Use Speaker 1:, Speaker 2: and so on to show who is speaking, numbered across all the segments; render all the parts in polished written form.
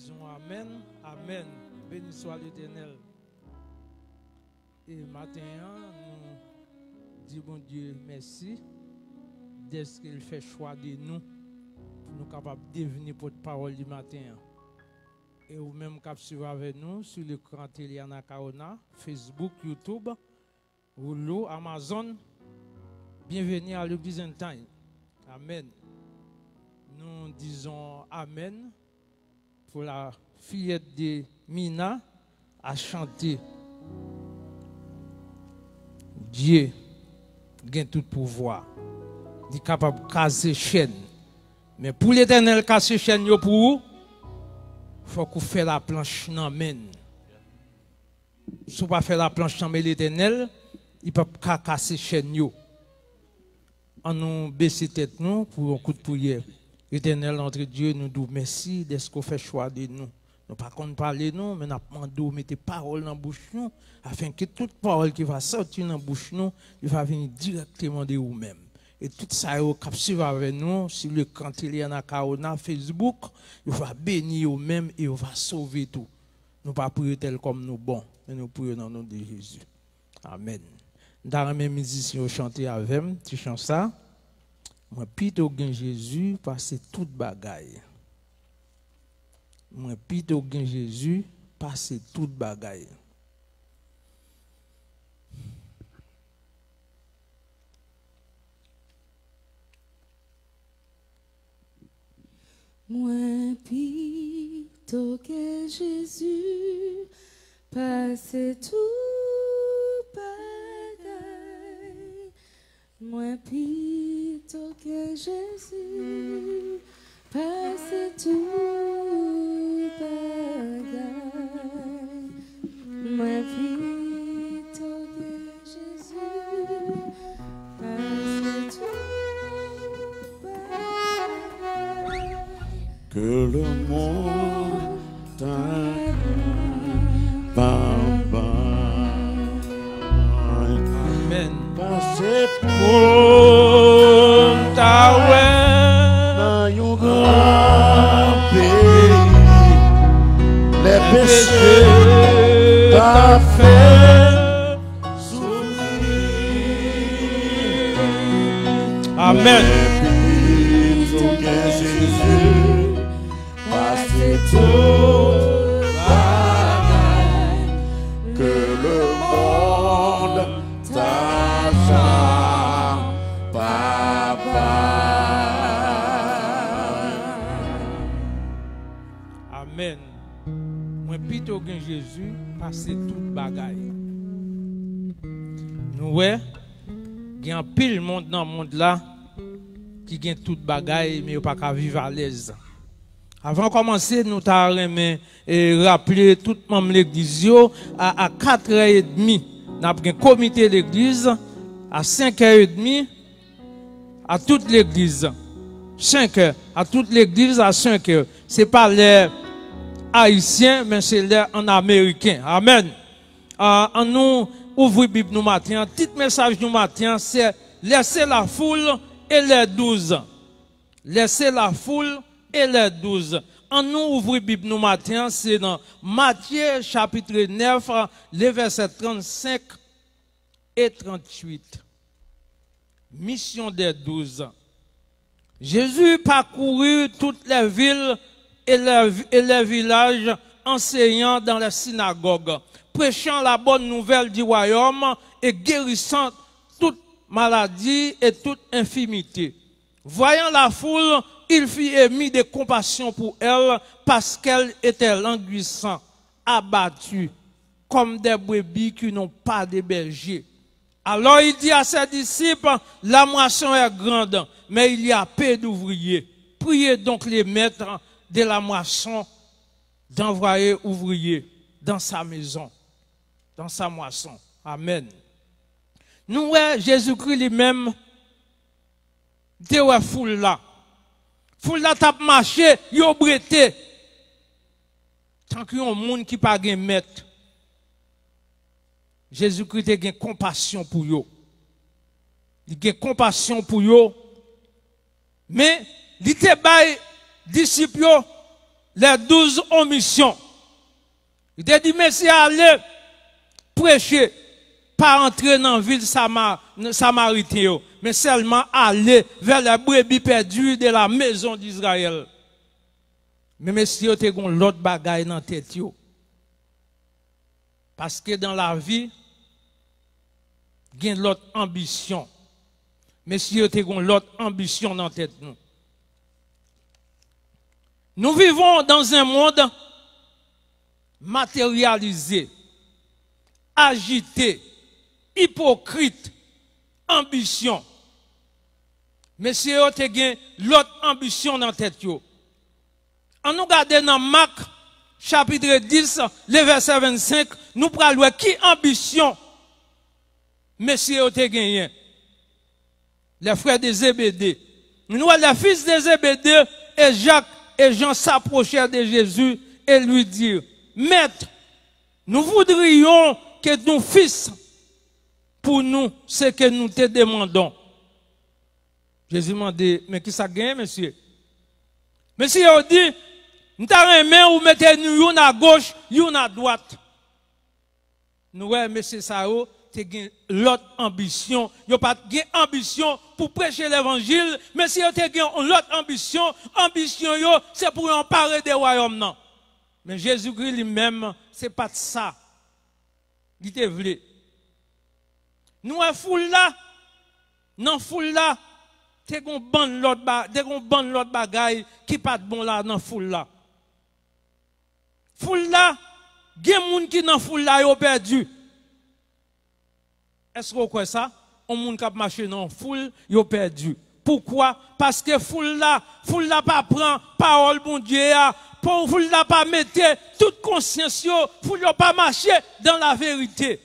Speaker 1: Disons Amen, Amen. Béni soit l'Éternel. Et matin, nous disons bon Dieu merci dès qu'il fait choix de nous pour nous capables de devenir porte-parole du matin. Et vous-même qui suivez avec nous sur l'écran télé Anacaona, Facebook, YouTube, Rouleau, Amazon. Bienvenue à l'église en time. Amen. Nous disons Amen pour la fillette de Mina à chanter. Dieu a tout pouvoir. Il est capable de casser chaîne. Mais pour l'Éternel casser chaîne pour vous, il faut qu'on fasse la planche dans main. Si vous ne faites pas la planche dans l'Éternel, il ne peut pas casser chaîne. On nous baisse tête nous pour un coup de prière. Éternel, notre Dieu, nous disons merci de ce qu'on fait choix de nous. Nous pas qu'on parler nous, mais nous demandons de mettre paroles dans la bouche nous, afin que toute parole qui va sortir dans la bouche nous, il va venir directement de vous-même. Et tout ça, vous capturez avec nous sur le canal Anacaona, Facebook, il va bénir vous-même et il va sauver tout. Nous pas prier tel comme nous bons, mais nous prions dans le nom de Jésus. Amen. Dans mes musiciens chanter avec moi, tu chantes ça. Moi, plutôt que Jésus, passer toute bagaille. Moi, plutôt que Jésus, passer toute bagaille.
Speaker 2: Moi, plutôt que Jésus, passer toute bagaille. Moi, plutôt que Jésus, passer toute bagaille. Moi, plutôt que Jésus, passer toute bagaille.
Speaker 3: Que le monde
Speaker 1: Amen.
Speaker 3: passe
Speaker 1: Pour ta
Speaker 3: dans un grand pays, les péchés t'a fait souffrir.
Speaker 1: Amen.
Speaker 3: Plutôt que Jésus, passer toute bagaille, que le monde t'achète, papa.
Speaker 1: Amen. Moi, plutôt que Jésus, passer toute bagaille. Nous, ouais, il y a un pile monde dans le monde là qui gagne toute bagaille, mais pas qu'à vivre à l'aise. Avant de commencer, nous t'avons rappelé tout le monde de l'église à 4h30. Nous avons un comité de l'église à 5h30 à toute l'église. 5h à toute l'église à 5h. Ce n'est pas les haïtiens, mais c'est les en américain. Amen. En nous ouvrons la Bible nous matin. Petit message nous matin, c'est laisser la foule et les 12. Laisser la foule et les 12. En nous ouvre la Bible nous matin, c'est dans Matthieu chapitre 9, les versets 35 et 38. Mission des 12. Jésus parcourut toutes les villes et les villages, enseignant dans les synagogues, prêchant la bonne nouvelle du royaume et guérissant toute maladie et toute infirmité. Voyant la foule, il fit émis de compassion pour elle parce qu'elle était languissante, abattue, comme des brebis qui n'ont pas de berger. Alors il dit à ses disciples, la moisson est grande, mais il y a peu d'ouvriers. Priez donc les maîtres de la moisson d'envoyer ouvriers dans sa maison, dans sa moisson. Amen. Nous, Jésus-Christ lui-même, de la foule là. Foule là t'a marché, yo breté. Tant qu'il y a un monde qui pas gen maître. Jésus-Christ a gen compassion pour yo. Il a compassion pour yo. Mais il te bail disciples les 12 omissions. Il a dit, Messie, allez prêcher, pas entrer dans la ville samaritaine, mais seulement aller vers les brebis perdues de la maison d'Israël. Mais Messie, il y a l'autre bagaille dans la tête. Parce que dans la vie, il y a l'autre ambition. Messie, il y a l'autre ambition dans la tête. Nous vivons dans un monde matérialisé, agité, hypocrite, ambition. Monsieur, vous avez l'autre ambition dans la tête. En nous regardant dans Marc, chapitre 10, le verset 25, nous parlons qui ambition, monsieur, vous avez gagné. Les frères de Zébédée. Nous, les fils de Zébédée et Jacques et Jean s'approchèrent de Jésus et lui dirent, Maître, nous voudrions que ton fils pour nous ce que nous te demandons. Jésus m'a dit, mais qui ça gagne, monsieur? Monsieur a dit, nous t'arrêtons ou mettez nous une à gauche, une à droite. Nous, ouais, monsieur Sao, tu as l'autre ambition. Il pas de ambition pour prêcher l'évangile, mais si tu as l'autre ambition, c'est pour emparer des royaumes. Non. Mais Jésus-Christ lui-même, c'est pas de ça. Il te voulait. Nous, à foule là, dans foule là, tu as un l'autre bagaille qui pas de bon là, dans foule là. Foule là, il y a des gens qui dans foule là, ils ont perdu. Est-ce que vous croyez ça? On monde qui a marché dans foule, ils ont perdu. Pourquoi? Parce que foule là pas prend parole bon Dieu, pour foule là pas mettre toute conscience, foule là pas marcher dans la vérité.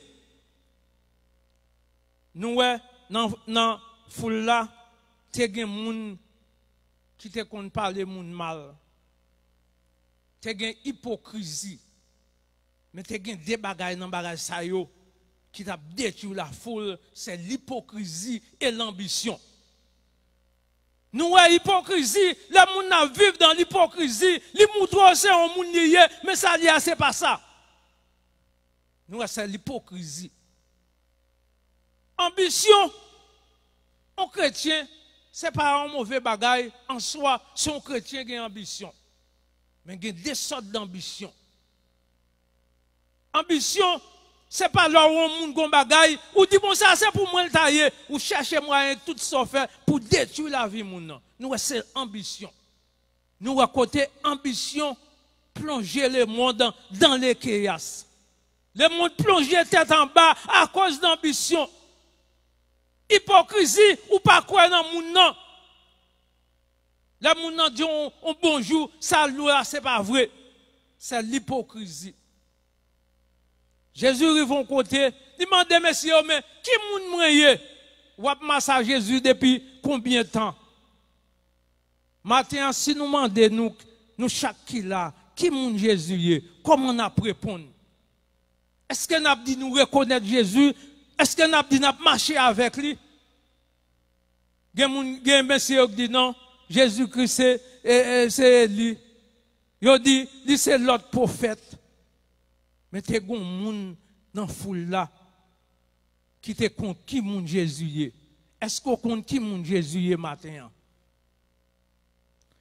Speaker 1: Nous dans foule là, t'es gen moun qui te kon parler moun mal. T'es gen hypocrisie. Mais t'es gen des bagages dans bagage sa yo qui t'a détruit la foule, c'est l'hypocrisie et l'ambition. Nous, hypocrisie, les gens vivent dans l'hypocrisie, les gens c'est un monde lié, mais ça lié, c'est pas ça. Nous, c'est l'hypocrisie. Ambition, un chrétien, c'est pas un mauvais bagaille en soi, si un chrétien a une ambition. Mais il y a deux sortes d'ambition. Ambition, c'est pas là où on monde gon bagaille ou dit bon ça c'est pour moi le tailler ou chercher moyen tout ça faire pour détruire la vie moun. Nous c'est ambition. Nous à côté ambition plonger le monde dans les chaos. Le monde plonger tête en bas à cause d'ambition. Hypocrisie ou pas quoi dans moun non. La moun nan dit on bonjour, ça là c'est pas vrai. C'est l'hypocrisie. Jésus arrive au côté, demande messieurs, mais qui moun moyen? Ou ap massage Jésus depuis combien de temps? Maintenant, si nous demandons, nous chaque qui là, qui moun Jésus? Comment on a répondre? Est-ce qu'on a dit nous reconnaître Jésus? Est-ce qu'on a dit nous marcher avec lui? Il y a un monsieur qui dit non, Jésus-Christ c'est lui. Il dit, c'est l'autre prophète. Mais t'es gon moun dans foule là qui te compte qui moun Jésus. Est-ce qu'on compte qui moun Jésus matin?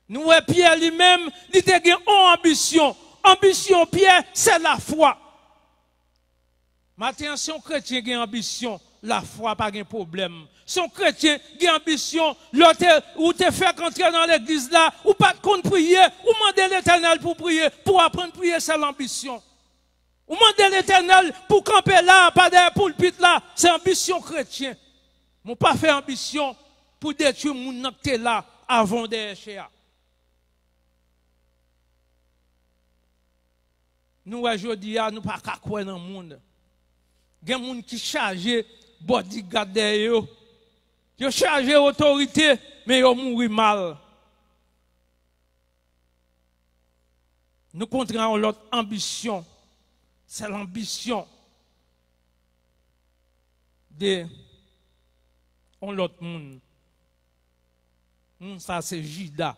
Speaker 1: Nous Pierre lui-même, il te gen ambition. Ambition Pierre, c'est la foi. Matin si un chrétien a ambition, la foi pas de problème. Si un chrétien a ambition, l'autre ou te fait entrer dans l'église là, ou pas de compte prier, ou demander l'Éternel pour prier, pour apprendre à prier, c'est l'ambition. Ou demander l'Éternel pour camper là, pas derrière pulpit là, c'est ambition chrétien. Mon pas fait ambition pour détruire mon nocte là avant derrière. Nous aujourd'hui nous pas qu'à croire dans le monde. Il y a des gens qui chargent bodyguard derrière. Ils chargent autorité mais ils mourent mal. Nous contrairons l'autre ambition. C'est l'ambition de l'autre monde. Ça, c'est Judas.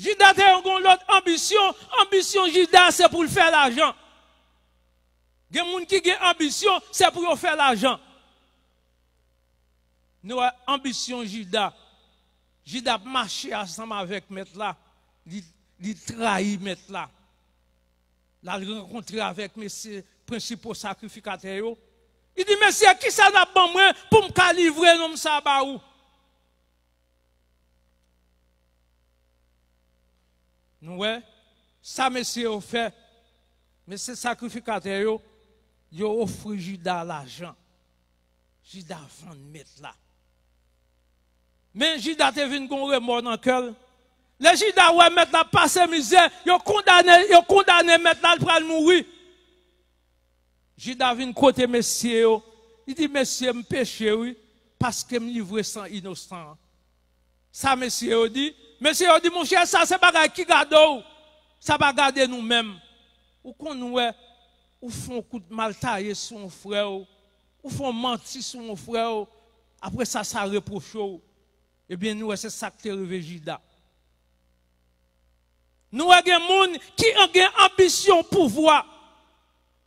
Speaker 1: Judas a une autre ambition. Ambition Judas, c'est pour faire l'argent. Il y a des gens qui ont ambition, c'est pour faire l'argent. Nous avons ambition Judas. Judas marché ensemble avec maître là. Il trahit maître là. Il a rencontré avec mes principaux sacrificateurs. Il dit, monsieur, qui ça n'a pas moi pour me livrer l'homme ça ba ou? Nous, ça, monsieur, a fait. Mais ces sacrificateurs, ils ont offert Judas l'argent. Judas vend mettre là. Mais Judas est venu qu'on remords dans le cœur. Les Judas, ouais, mettre là, passer misère, ils ont condamné mettre là, pour mourir. Judas vient côté monsieur, il dit, monsieur, me péché, oui, parce que me livre sans innocent. Ça, monsieur, dit, mon cher, ça, c'est pas qui garde, ça va garder nous-mêmes. Ou qu'on nous, ou font un coup de mal taillé sur mon frère, ou font mentir sur mon frère, après ça, ça reproche. Eh bien, nous, c'est ça qui est arrivé, Judas. Nous avons des gens qui ont ambition pouvoir.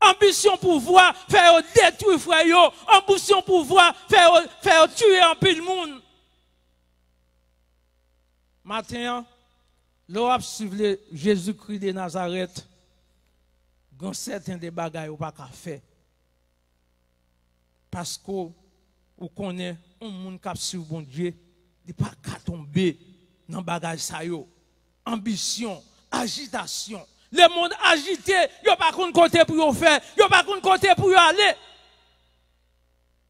Speaker 1: Ambition pouvoir, faire détruire frère. Ambition pouvoir, faire tuer un peu le monde. Maintenant, l'Europe suivre Jésus-Christ de Nazareth. Il y a certains des bagages qu'on n'a pas fait. Parce que vous connaissez un monde qui a suivi bon Dieu, il n'a pas tomber dans le bagage ça. Ambition, agitation. Le monde agité, il n'y a pas de côté pour faire, il n'y a pas de côté pour aller.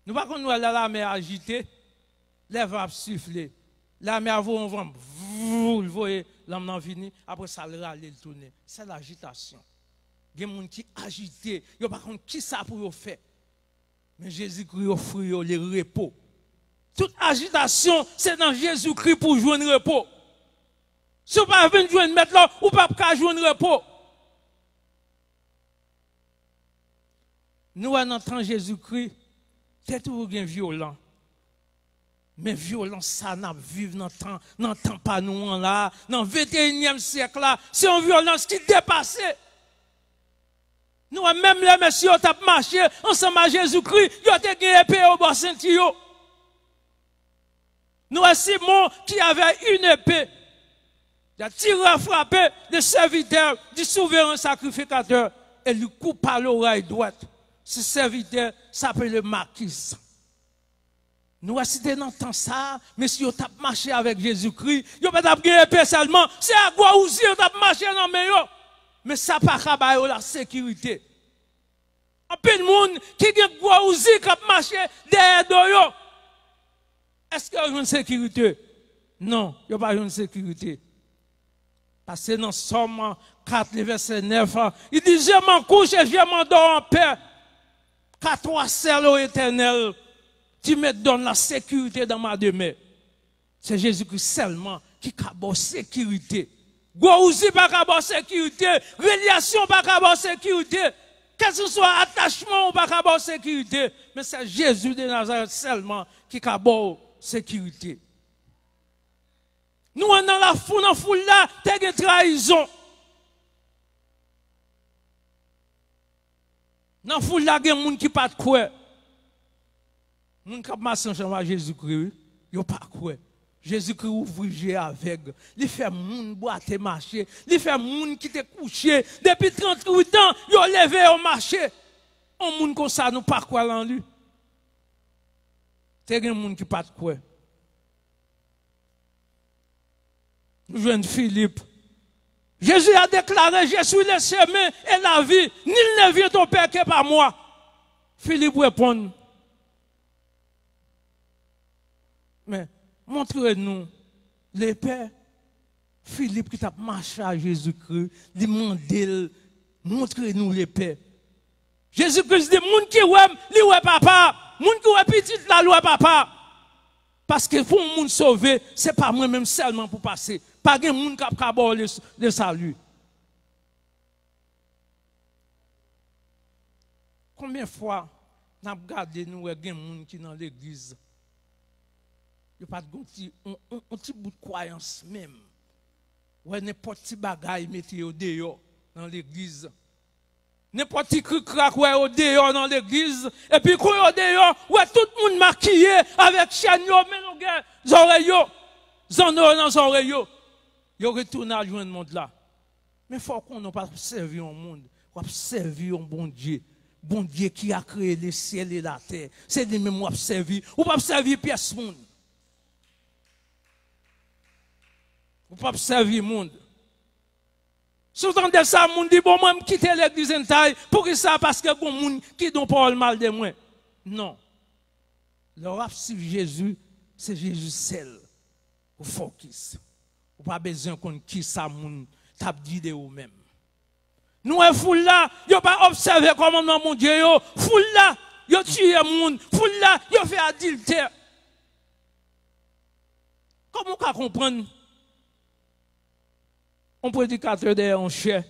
Speaker 1: Nous ne pouvons pas aller la mer agitée, les vents siffler. La mer va vous voyez, l'homme vini, après ça, le râler, le tourner. C'est l'agitation. Il y a des gens qui sont agités, il n'y a pas de qui ça pour faire. Mais Jésus-Christ offre le repos. Toute agitation, c'est dans Jésus-Christ pour jouer un repos. Si vous ne pouvez pas jouer maintenant, vous ne pouvez pas jouer un repos. Nous, en entendant Jésus-Christ, c'est toujours bien violent. Mais violence, ça n'a vivre dans le temps pas nous là, dans le 21e siècle là, c'est une violence qui dépasse. Nous, même les messieurs, qui ont marché ensemble à Jésus-Christ, ils ont été épée au bas ceinture. Nous, Simon qui avait une épée, il a tiré, frappé le serviteur du souverain sacrificateur et lui coupe à l'oreille droite. Ce serviteur s'appelle le marquis. Nous avons cité dans le temps ça, mais si vous avez marché avec Jésus-Christ, vous n'avez pas gagné épée seulement, c'est à quoi vous avez marché dans le meilleur. Mais ça n'a pas la sécurité. Un peu de monde qui a marché derrière eux. Est-ce qu'il y a une sécurité? Non, il n'y a pas une sécurité. Parce que dans Somme 4, verset 9, il dit, je m'en couche et je m'endors en paix. Car toi seul, ô Éternel, tu me donnes la sécurité dans ma demeure. C'est Jésus-Christ seulement qui a la sécurité. Gouaouzi pas la sécurité. Relation pas la sécurité. Que ce soit attachement ou pas la sécurité. Mais c'est Jésus de Nazareth seulement qui a la sécurité. Nous, dans la foule là, t'as une trahison. Dans la foule là, il y a des gens qui ne pas de quoi. Les gens qui marchent à Jésus-Christ, ils ne pas de quoi. Jésus-Christ ouvre les aveugle. Il fait moun boite marcher. Il fait moun qui te couché. Depuis 38 ans, il a levé au marché. Un moun comme ça, nous pas quoi dans lui. C'est un moun qui pas de quoi. Nous jouons Philippe. Jésus a déclaré, je suis le chemin et la vie. Nul ne vient au Père que par moi. Philippe répond. Mais montrez-nous les pères. Philippe qui t'a marché à Jésus-Christ, demandez, montrez-nous les pères. Jésus-Christ dit, moun qui ouem, li oué papa. Moun qui oué petit, la loi papa. Parce que pour moun sauver, c'est pas moi-même seulement pour passer. Pas de moun qui a le salut. Combien de fois nous avons regardé nous et des gens qui sont dans l'église? Il n'y a pas de un petit bout de croyance même. Ouais, n'importe qui bagaille mettez au dehors dans l'église. N'importe qui craque ouais au dehors dans l'église. Et puis quand au dehors, ouais, tout le monde maquillé avec chaîne, mais nos oreilles, zone dans les oreilles. Yo retourne à joindre le monde là. Mais il faut qu'on n'a pas servi un monde. On va servir un bon Dieu. Bon Dieu qui a créé le ciel et la terre. C'est lui-même qui a servi. Ou pas servir pièce monde. Ou pas servir monde. Souvent de ça, monde dit bon moi me quitter l'église en taille pour que ça parce que bon monde qui don parole mal de moi. Non. Le rap suivre Jésus, c'est Jésus seul. Ou focus. Ou pas besoin qu'on qui ça monde t'a dit de ou même. Nous un foule là, yo pas observer comment mon Dieu yo, foule là, yo tué monde, foule là, yo fait adultère. Comment on comprendre? Un prédicateur derrière un chien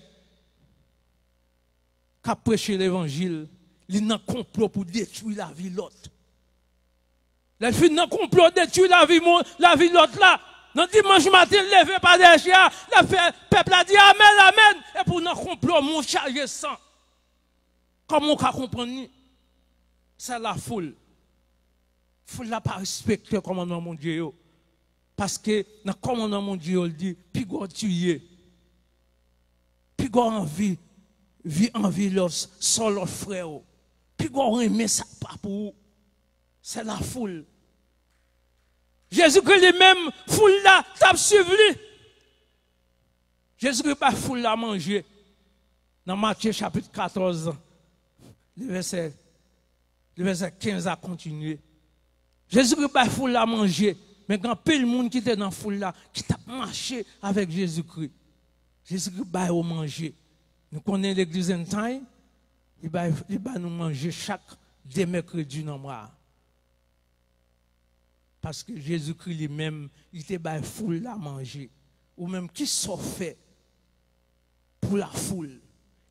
Speaker 1: qui a prêché l'évangile, il a un complot pour détruire la vie de l'autre. Il a un complot pour détruire la vie de l'autre là. Dans dimanche matin, levé par des chiens, le peuple a dit Amen, Amen. Et pour nous complot, mon chargé sang. Comment on comprendre? C'est la foule. La foule n'a pas respecté le commandement de mon Dieu. Parce que dans le commandement de mon Dieu, il dit, puis go tuer. Puis go envie l'autre, sans l'autre frère. Puis go aimer ça pas pour vous. C'est la foule. Jésus-Christ lui-même, foule là, t'as suivi. Jésus-Christ pas foule là manger. Dans Matthieu chapitre 14, le verset 15 a continué. Jésus-Christ pas foule là manger. Mais quand peu le monde qui était dans la foule là, qui t'a marché avec Jésus-Christ. Jésus-Christ va manger. Nous connaissons l'église en temps, il va nous manger chaque deux mercredis dans le mois. Parce que Jésus-Christ lui-même, il était dans la foule à manger. Ou même qui s'en fait pour la foule.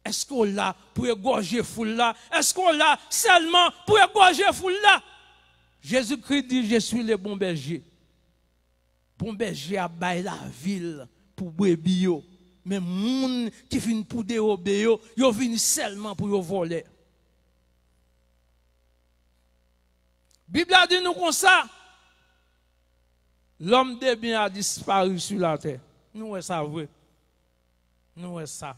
Speaker 1: Est-ce qu'on l'a pour égorger la foule là? Est-ce qu'on l'a seulement pour égorger la foule là? Jésus-Christ dit, je suis le bon berger. Bon berger a baillé la ville pour brebis. Mais moun qui viennent pour dérober, ils viennent seulement pour voler. La Bible a dit nous comme ça. L'homme de bien a disparu sur la terre. Nous est ça vrai. Nous est ça.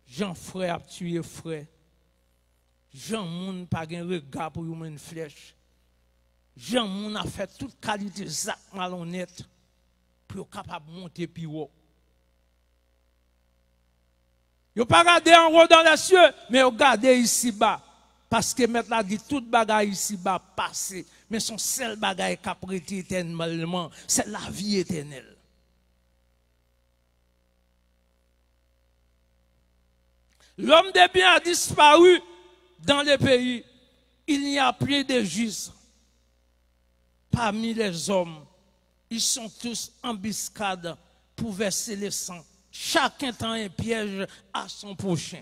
Speaker 1: Jean frère a tué frère. Jean moun pas un regard pour une flèche. Jean moun a fait toute qualité zac malhonnête pour être capable de monter plus haut. Yo pas regardé en haut dans les cieux, mais yo regardé ici bas. Parce que maintenant dit toute bagaille ici bas passé, mais son seul bagaille qui a prêté éternellement, c'est la vie éternelle. L'homme de bien a disparu dans le pays. Il n'y a plus de justes parmi les hommes. Ils sont tous embuscades pour verser le sang. Chacun tend un piège à son prochain.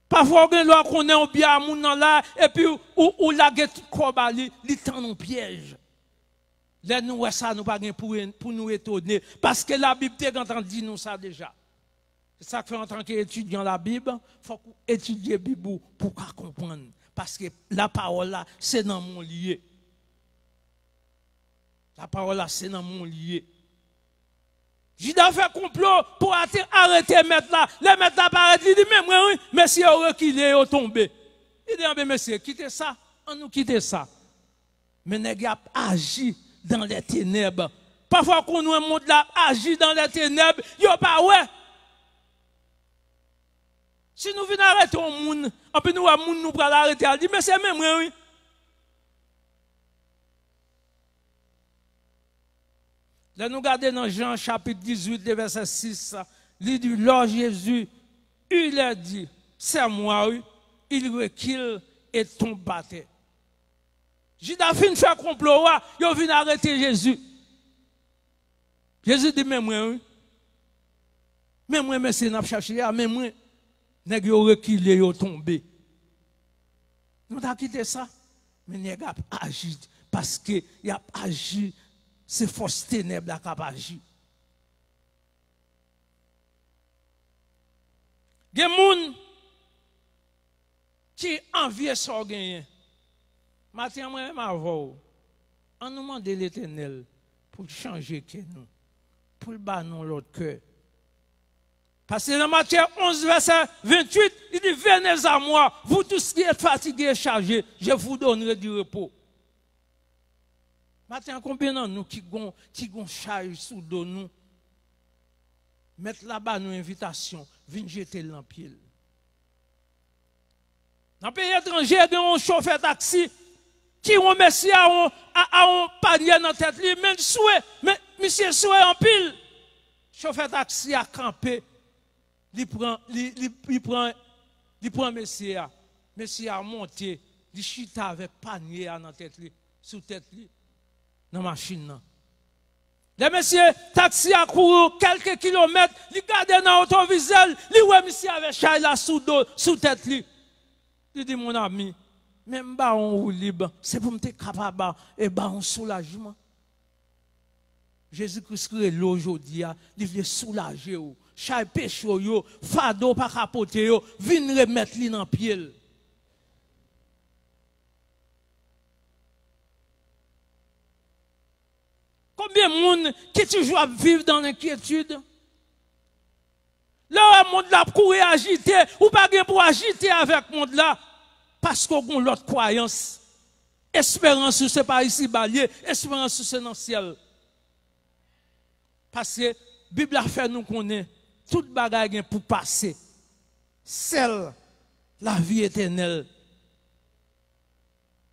Speaker 1: Parfois, on est au bien à moun là, et puis, ou la guette kobali, il tend un piège. Là, nous, ça, nous pas pour nous étonner. Parce que la Bible, dit nous ça déjà. C'est ça que fait en tant qu'étudiant la Bible, il faut étudier la Bible pour comprendre. Parce que la parole là, c'est dans mon lié. La parole là, c'est dans mon lié. Judas fait complot pour arrêter maître là. Le maître là paraît, il dit, mais moi, oui, monsieur a reculé, il est tombé. Il dit, mais monsieur, quittez ça. On nous quitte ça. Mais nèg a agi dans les ténèbres. Parfois, qu'on nous monde là, agi dans les ténèbres, yo pas ouais. Si nous venons arrêter au monde, en plus nous a monde nous pour l'arrêter, il dit, mais c'est même moi, oui. Là, nous regardons dans Jean chapitre 18, verset 6, il dit, Lors Jésus, il a dit, c'est moi, oui. Il recule et tombe par terre. Judas fin fait complot, il vient arrêter Jésus. Jésus dit, mais moi, oui. Mais moi, mais c'est n'a cherché, mais moi, nèg yo reculé, yo tombé. Nous avons quitté ça, mais nèg a agi parce que il a agi c'est force ténèbres la capacité. Il y a des gens qui envient ça gagner. Matin, moi, je vais on nous demande l'Éternel pour changer que nous, pour le battre l'autre cœur. Parce que dans Matthieu 11, verset 28, il dit, venez à moi, vous tous qui êtes fatigués et chargés, je vous donnerai du repos. Maintenant, combien de nous qui ont charge sous dos nous, mettre là-bas nos invitations, venir jeter l'empile. Dans le pays étranger, il y a un chauffeur taxi qui ont messie à un panier dans la tête, même souhait, mais monsieur souhait en pile. Chauffeur taxi a campé, il prend messie a monté, il chita avec panier dans la tête, sous tête, dans la machine. Les messieurs, taxi a couru quelques kilomètres, il garde dans l'autoviseur, il voit monsieur avec chai là sous tête. Il dit, mon ami, même si on est libre, c'est pour me être capable et un soulagement. Jésus-Christ est là aujourd'hui, il vient soulager. Chaque péché, fado, pas capoter, vient remettre lui dans le pied. Combien de monde qui toujours vivent dans l'inquiétude? Là, le monde là pour agiter, ou pas pour agiter avec le monde là, parce qu'on a l'autre croyance. Espérance, c'est pas ici balier, espérance, c'est dans le ciel. Parce que la Bible a fait nous connaître, toute bagaille pour passer. Celle, la vie éternelle,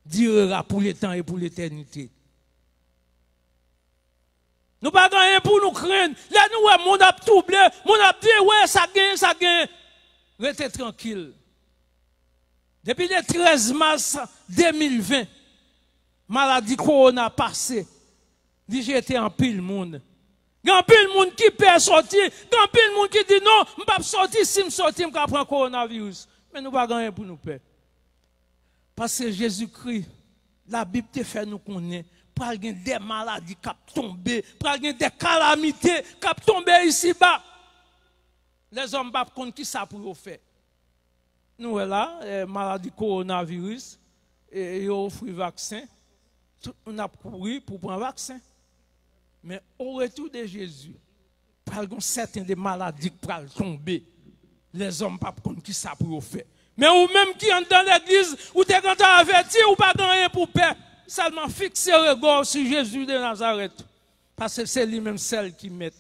Speaker 1: durera pour le temps et pour l'éternité. Nous pas gagner pour nous craindre. Là, nous, le monde a troublé. Le monde a dit, ouais, ça gagne. Restez tranquille. Depuis le 13 mars 2020, maladie corona passée, j'étais en pile monde. Il y a un pile monde qui peut sortir. Il y a un pile monde qui dit non, je ne peux pas sortir si je sortis, je vais prendre le coronavirus. Mais nous ne pas gagner pour nous peur. Parce que Jésus-Christ, la Bible te fait nous connaître. Pour des maladies qui tombent, pour des calamités qui tombent ici-bas. Les hommes ne savent pas qui ça pour faire. Nous, là, maladie coronavirus, et ils offrent le vaccin. On a couru pour prendre le vaccin. Mais au retour de Jésus, pour certaines des maladies qui peuvent tomber, les hommes ne savent pas qui ça pour faire. Mais ou même qui entrent dans l'église, ou t'es quand averti, ou pas rien pour faire. Seulement fixer le regard sur Jésus de Nazareth. Parce que c'est lui-même celle qui met.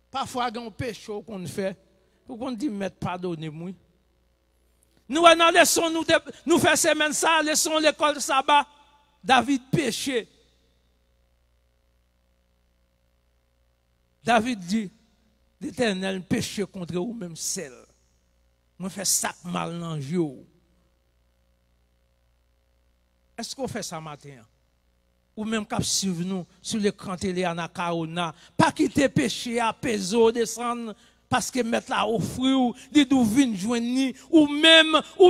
Speaker 1: Parfois, il y a un péché qu'on fait. Pour qu'on dit, mais pardonnez-moi. Nous, dans la leçon, nous faisons semaine ça, leçon l'école sabbat. David péché. David dit, l'Éternel péché contre vous même seul. Moi, je fais ça mal dans le jour. Est-ce qu'on fait ça matin? Ou même qu'à suivre nous sur l'écran télé à Nakaona, pas quitter péché à peso, descendre, parce que mettre là au fruit, dit d'où vient joindre, ou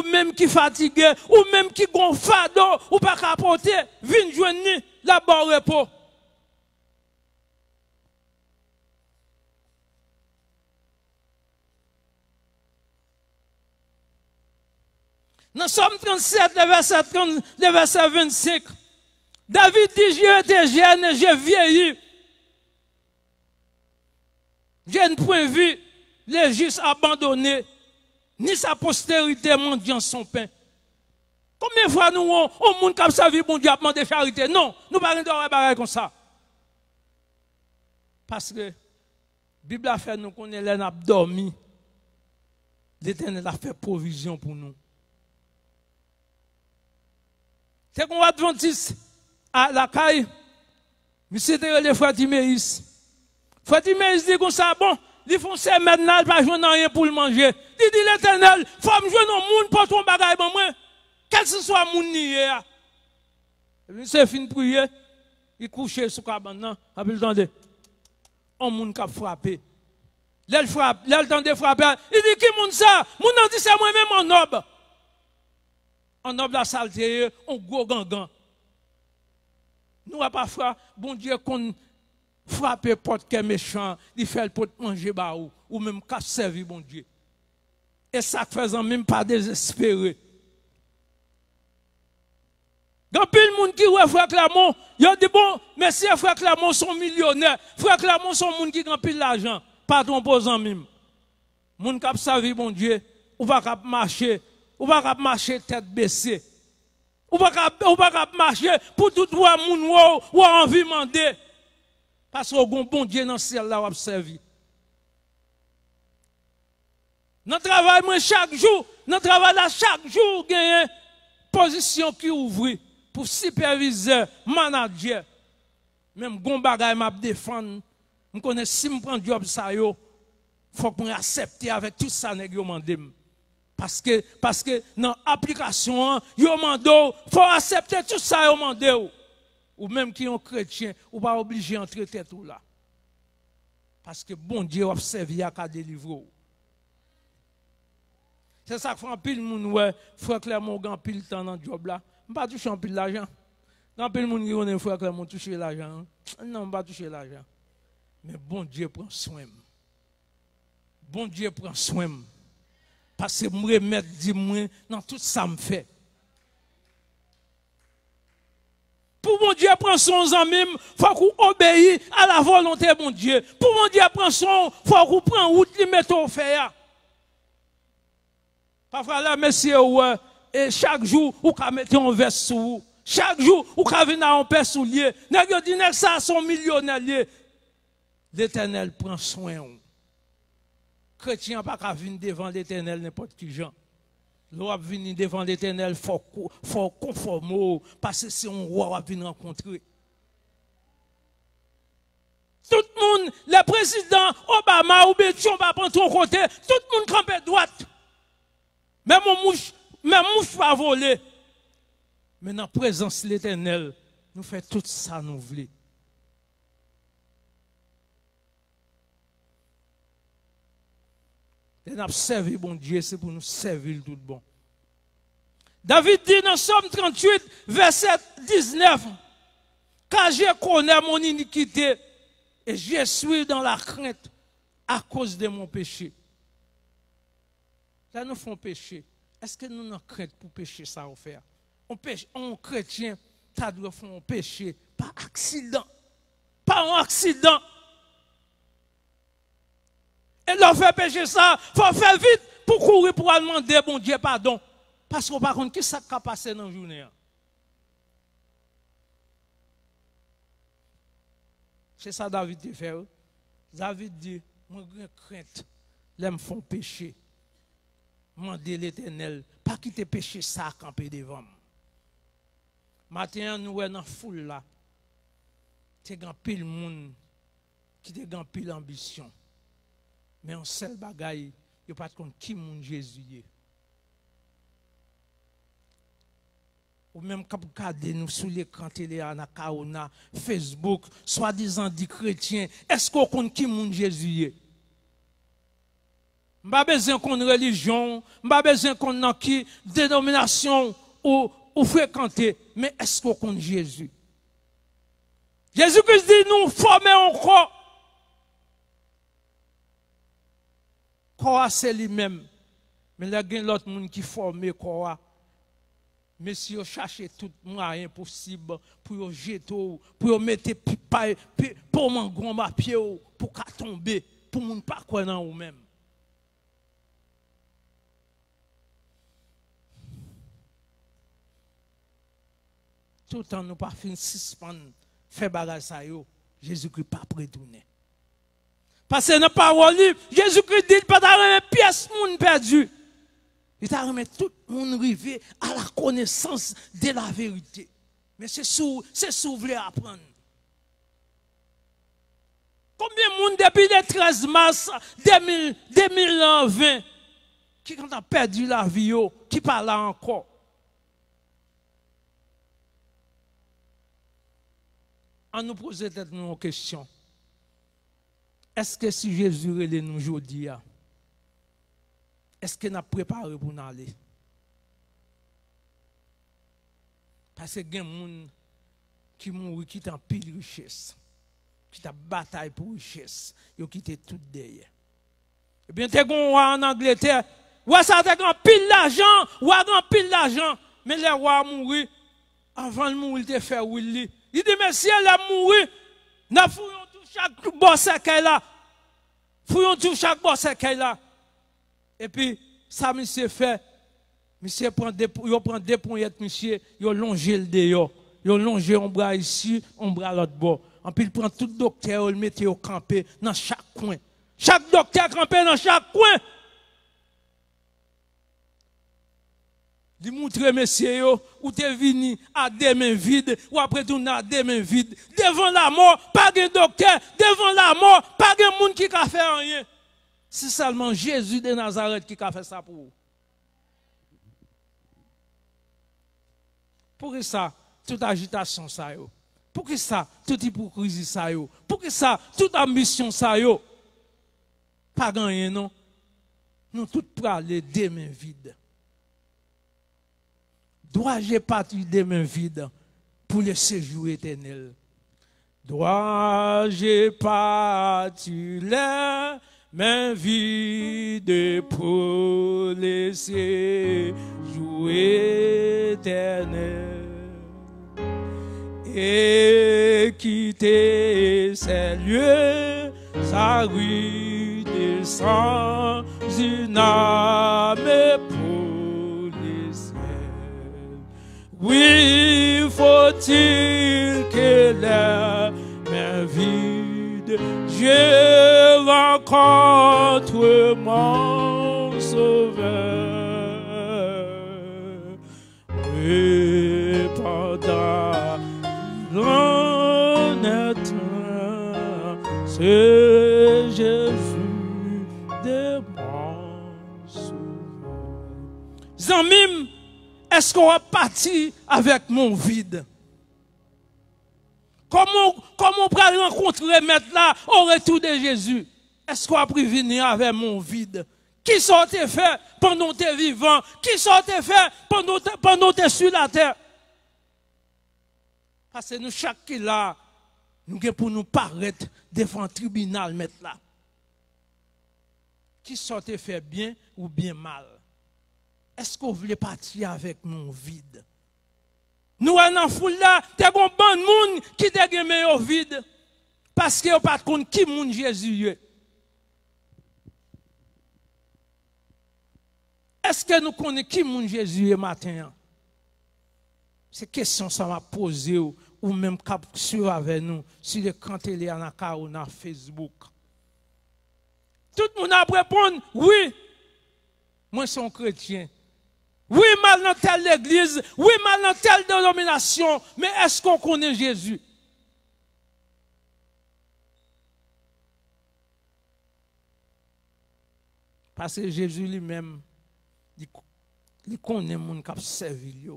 Speaker 1: même qui fatigué, ou même qui gonfado, ou pas capoter, vient joindre, là bas repos. Dans Somme 37, le verset 25, David dit, j'ai été jeune et j'ai vieilli. Je ne point vu les justes abandonnés, ni sa postérité mendiant son pain. Combien de fois nous, au monde comme ça, vit bon Dieu, de charité? Non, nous ne parlons pas comme ça. Parce que la Bible a fait nous qu'on est là, dormi. L'Éternel a fait provision pour nous. C'est qu'on va adventiste à la caille. Mais c'était le frère Timéis. Frère Timéis dit comme ça, bon, ils font ces maintenant, ils ne vont pas rien pour le manger. Il dit l'Éternel, il faut me jouer dans le monde pour ton bagage, bon, moi. Quel que soit mon nier. Et c'est fini de prier. Il couche sur le cabane, il entendait. On monde qui a frappé. L'elle frappe, l'elle tente de frapper. Il dit qui monde ça? Mon dit c'est moi-même en noble. on a la saleté, on gros gangan. Nous avons parfois, bon Dieu, qu'on frappe porte qui est méchant, il fait le pot manger baou, ou même qu'à servir bon Dieu. Et ça faisant même pas désespéré. Quand pile monde qui voit frère Clermont, il a dit bon, merci frère Clermont sont millionnaires. Frère Clermont sont monde qui gagne pile l'argent, pas tromposant même. Moun k'ap servir bon Dieu, ou pas k'ap marcher tête baissée. Ou pas k'ap marcher pour tout roi moun ou envie demander. Parce que bon Dieu dans le ciel là ou servi. Notre travail moi chaque jour, notre travail là chaque jour gagne position qui ouvre pour superviseur, manager. Même gon bagay m'a défendre, me connais si me prend job ça yo, faut qu'on accepter avec tout ça nèg yo mandé. Parce que dans l'application, yo mando, faut accepter tout ça yo mandé. Ou même qui sont chrétiens, ou pas obligé d'entrer tête ou là. Parce que bon Dieu a servi à qu'à délivrer. C'est ça que fait un pile moun ouais, frère Clermont gan pile temps dans job là. Pas toucher un pile l'argent. Dans pile moun qui connaît frère Clermont toucher l'argent. Non, pas toucher l'argent. Mais bon Dieu prend soin. Bon Dieu prend soin. Parce que me remettre dis-moi dans tout ça me fait. Pour mon Dieu prendre son ami, faut qu'on obéisse à la volonté de mon Dieu. Pour mon Dieu prendre son, faut qu'on prenne route li mette au fer. Parfois là monsieur ouais, et chaque jour ou ka mettre un veste sous vous. Chaque jour ou ka venir en paix soulier. Nèg yo dit nèg ça son millionnaire. L'Éternel prend soin. Chrétien pas ka venir devant l'Éternel n'importe qui gens. L'on venir devant l'Éternel faut conformer parce que c'est un roi va venir rencontrer. Tout le monde, le président Obama ou Bétion va prendre ton côté, tout le monde campe droite. Même mouche va voler. Mais dans la présence de l'Éternel, nous faisons tout ça nous voulons. Et nous servir bon Dieu, c'est pour nous servir tout bon. David dit dans Somme 38, verset 19, car je connais mon iniquité et je suis dans la crainte à cause de mon péché. Là, nous faisons péché. Est-ce que nous avons crainte pour pécher ça à faire? On chrétien, ça doit faire un péché par accident. Pas un accident. Et leur faire pécher ça, il faut faire vite pour courir pour demander bon Dieu pardon. Parce qu'on par contre, qui ça qui a passé dans la journée? C'est ça David dit fait. David dit, moi j'ai crainte, les me font pécher. Mandez l'Éternel, pas quitter péché ça camper devant moi. Matin, nous sommes dans la foule là. C'est grand pile monde qui te grand pile ambition. Mais en seul bagaille, il n'y a pas de compte qui moun Jésus est. Ou même quand vous regardez nous sur l'écran télé, Kaona, Facebook, soi-disant dit chrétien, est-ce qu'on compte qui moun Jésus est? Je n'ai pas besoin qu'on religion, je n'ai pas besoin qu'on ait qui dénomination ou fréquenter, mais est-ce qu'on compte Jésus? Jésus-Christ dit nous former encore. Quoi c'est lui-même. Mais là, il y a l'autre monde qui forme quoi. Mais si vous cherchez tout moyen possible pour jeter, pour mettre pour mon grand pied, pour qu'à tomber, pour ne pas croire en vous-même. Tout le temps, nous pas fin suspendre, faire bagage ça yo, Jésus-Christ pas retourner. Parce que dans la parole, Jésus-Christ dit pas d'avoir une pièce monde perdu. Il t'a remis tout le monde arrivé à la connaissance de la vérité. Mais c'est sous vous voulez apprendre. Combien de monde depuis le 13 mars 2020 qui ont perdu la vie, qui parle encore? On nous pose peut-être une question. Est-ce que si Jésus relève nous aujourd'hui, est-ce qu'il a préparé pour nous aller? Parce que il y a des gens qui mourent, qui ont pile richesse, qui ont bataille pour richesse, ils ont quitté tout derrière. Eh bien, tu as en Angleterre, ouais, ça a un pile d'argent, ouais, un pile d'argent, mais les rois mourent, avant de mourir, ils te fait Willy. Il dit, mais si elle a mouru, nous fouillons tout chaque boss qu'elle a. Fouillons tout chaque boss qu'elle a. Et puis, ça, monsieur fait, monsieur prend des poignettes, monsieur, il a longé le dehors. Il a longé un bras ici, un bras à l'autre bord. En puis, il prend tout docteur, il met au campé dans chaque coin. Chaque docteur campé dans chaque coin. Il montre, messieurs, où tu es venu à des mains vides, ou après tout, à des mains vides. Devant la mort, pas de docteur. Devant la mort, pas de monde qui a fait rien. C'est seulement Jésus de Nazareth qui a fait ça pour vous. Pour ça, toute agitation, ça yo. Pour que ça, toute hypocrisie, ça yo. Pour que ça, toute ambition, ça yo. Pas gagné, non. Nous tous parler des mains vides. Dois-je partir des mains vides pour le séjour éternel? Dois-je partir les mains vides pour le séjour éternel? Et quitter ces lieux, s'arrêter sans une âme pour les ciels. Oui, faut-il que les mains vides, je rencontre mon sauveur. Et pendant l'honnêteté, c'est Jésus de mon sauveur. Zamim, est-ce qu'on va partir avec mon vide? Comment on peut rencontrer maintenant là au retour de Jésus? Est-ce qu'on va prévenir avec mon vide? Qui sont tes fait pendant que tu es vivant? Qui sont tes fait pendant que tu es sur la terre? Parce que nous, chaque qui là, nous sommes pour nous paraître devant le tribunal maintenant. Qui sont tes fait bien ou bien mal? Est-ce qu'on voulait partir avec mon vide? Nous, dans la foule là, t'es un bon monde qui te gagne au vide. Parce que vous pas compte qui monde Jésus est. Est-ce que nous connaissons qui monde Jésus est matin? Ces questions, ça m'a posé ou même capture avec nous sur l'écran télé, en ou dans Facebook. Tout le monde a répondu, oui, moi je suis un chrétien. Oui, mal dans telle église, oui, mal dans telle dénomination, mais est-ce qu'on connaît Jésus? Parce que Jésus lui-même, il connaît les gens qui servi.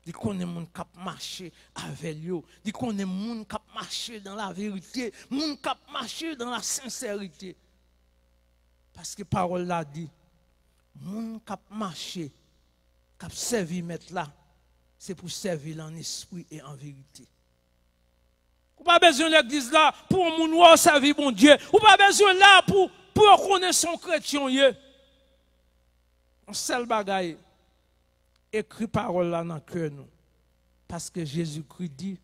Speaker 1: Il connaît les gens qui marché avec lui. Il connaît les gens qui marché dans la vérité, les gens qui marché dans la sincérité. Parce que la parole l'a dit, les gens qui marché, qui servi mettre là, c'est pour servir en esprit et en vérité. Vous n'avez pas besoin de l'église là pour nous servir mon Dieu. Vous n'avez pas besoin là pour connaître son chrétien. Un seul bagaille, écrit parole là dans le cœur nous. Parce que Jésus-Christ dit,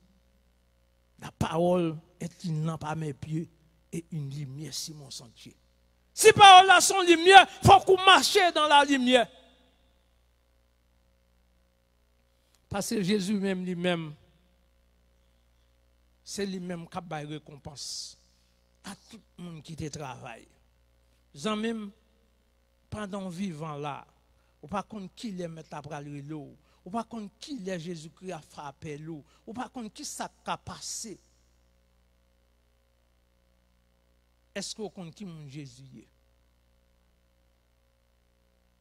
Speaker 1: la parole est une lampe à mes pieds et une lumière sur mon sentier. Si parole là sont lumière, il faut qu'on marche dans la lumière. Parce que Jésus même lui-même, c'est lui-même qui a bail récompense à tout le monde qui te travaille. Même pendant vivant là, ou pas contre qui les met à prendre l'eau, ou pas contre qui les Jésus-Christ a frappé l'eau, ou pas contre qui ça a passé. Est-ce qu'on compte qui mon Jésus est?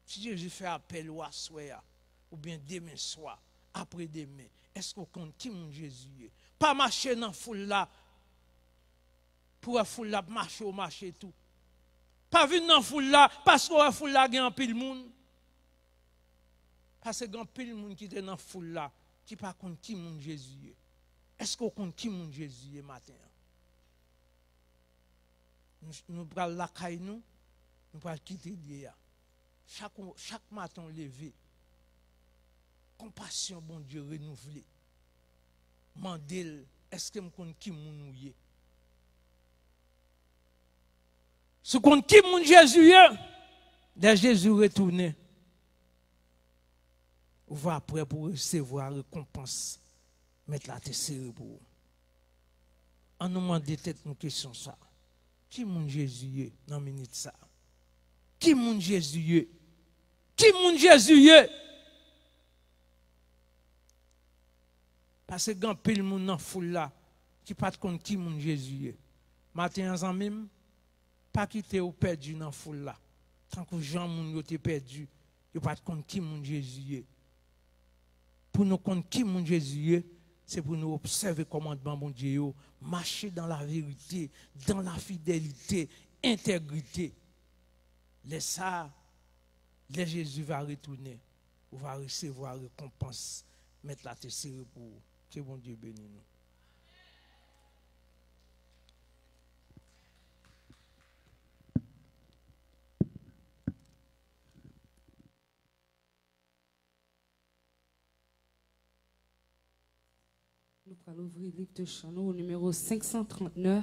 Speaker 1: Si Jésus fait appel au soir, ou bien demain soir, après demain, est-ce qu'on compte qui mon Jésus est? Pas marcher dans la foule là, pour la foule là, marcher au marché tout. Pas venir dans la foule là, parce que la foule là, il y a un pile monde. Parce que il y a un pile monde qui est dans la foule là, qui pas compte qui mon Jésus. Est-ce qu'on compte qui mon Jésus matin? Nous prenons la caille nous prenons quitter Dieu. Chaque matin levé, compassion bon Dieu renouvelée. Mandel, est-ce que me compte qui mon nouye? Ce compte qui mon Jésus, dès Jésus retourné, on va après pour recevoir récompense. Mettre la tête serrée pour vous. On nous demande tête une question ça. Qui mon Jésus est dans minute ça? Qui mon Jésus est? Qui mon Jésus est? Parce que quand pile moun dans foule là qui pas compte qui mon Jésus est. Matin en même pas quitter ou perdu dans foule là. Tant que Jean moun yo te perdu, yo pas compte qui mon Jésus est. Pour nous compte qui mon Jésus est, c'est pour nous observer commandement mon Dieu, marcher dans la vérité, dans la fidélité, intégrité. Les ça, les Jésus va retourner, on va recevoir récompense, mettre la tête serrée pour vous. Que bon Dieu bénisse nous.
Speaker 2: Nous allons ouvrir le livre de chant numéro 539.